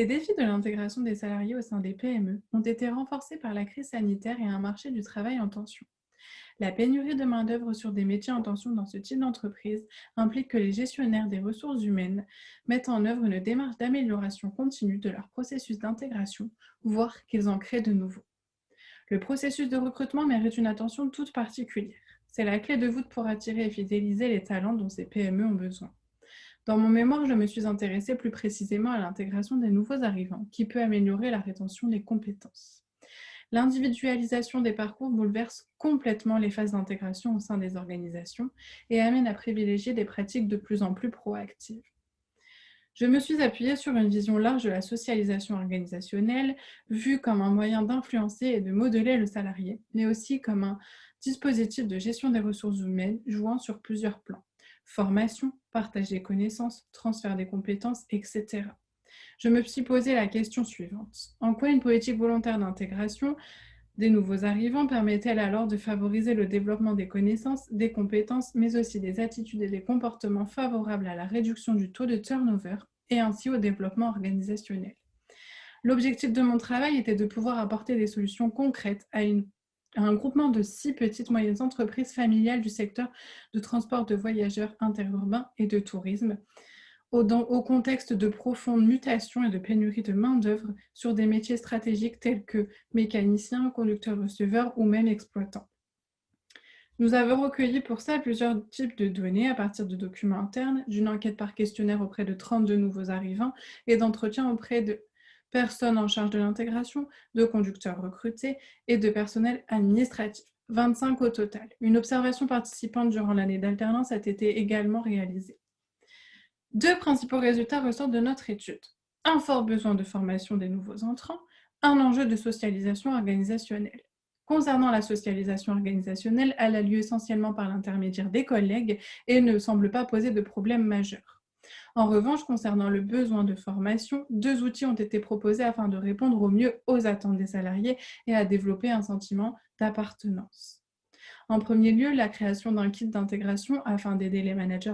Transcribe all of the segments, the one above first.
Les défis de l'intégration des salariés au sein des PME ont été renforcés par la crise sanitaire et un marché du travail en tension. La pénurie de main-d'œuvre sur des métiers en tension dans ce type d'entreprise implique que les gestionnaires des ressources humaines mettent en œuvre une démarche d'amélioration continue de leur processus d'intégration, voire qu'ils en créent de nouveaux. Le processus de recrutement mérite une attention toute particulière. C'est la clé de voûte pour attirer et fidéliser les talents dont ces PME ont besoin. Dans mon mémoire, je me suis intéressée plus précisément à l'intégration des nouveaux arrivants, qui peut améliorer la rétention des compétences. L'individualisation des parcours bouleverse complètement les phases d'intégration au sein des organisations et amène à privilégier des pratiques de plus en plus proactives. Je me suis appuyée sur une vision large de la socialisation organisationnelle, vue comme un moyen d'influencer et de modeler le salarié, mais aussi comme un dispositif de gestion des ressources humaines jouant sur plusieurs plans. Formation, partage des connaissances, transfert des compétences, etc. Je me suis posé la question suivante. En quoi une politique volontaire d'intégration des nouveaux arrivants permet-elle alors de favoriser le développement des connaissances, des compétences, mais aussi des attitudes et des comportements favorables à la réduction du taux de turnover et ainsi au développement organisationnel? L'objectif de mon travail était de pouvoir apporter des solutions concrètes à un groupement de 6 petites moyennes entreprises familiales du secteur de transport de voyageurs interurbains et de tourisme, au contexte de profondes mutations et de pénurie de main-d'œuvre sur des métiers stratégiques tels que mécaniciens, conducteurs-receveurs ou même exploitants. Nous avons recueilli pour ça plusieurs types de données à partir de documents internes, d'une enquête par questionnaire auprès de 32 nouveaux arrivants et d'entretiens auprès de personnes en charge de l'intégration, de conducteurs recrutés et de personnel administratif. 25 au total. Une observation participante durant l'année d'alternance a été également réalisée. Deux principaux résultats ressortent de notre étude. Un fort besoin de formation des nouveaux entrants, un enjeu de socialisation organisationnelle. Concernant la socialisation organisationnelle, elle a lieu essentiellement par l'intermédiaire des collègues et ne semble pas poser de problème majeur. En revanche, concernant le besoin de formation, deux outils ont été proposés afin de répondre au mieux aux attentes des salariés et à développer un sentiment d'appartenance. En premier lieu, la création d'un kit d'intégration afin d'aider les managers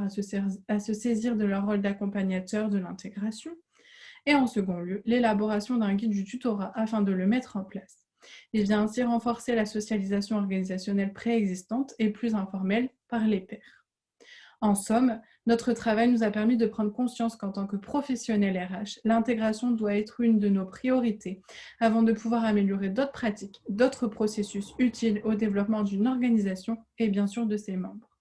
à se saisir de leur rôle d'accompagnateur de l'intégration. Et en second lieu, l'élaboration d'un guide du tutorat afin de le mettre en place. Il vient ainsi renforcer la socialisation organisationnelle préexistante et plus informelle par les pairs. En somme, notre travail nous a permis de prendre conscience qu'en tant que professionnel RH, l'intégration doit être une de nos priorités avant de pouvoir améliorer d'autres pratiques, d'autres processus utiles au développement d'une organisation et bien sûr de ses membres.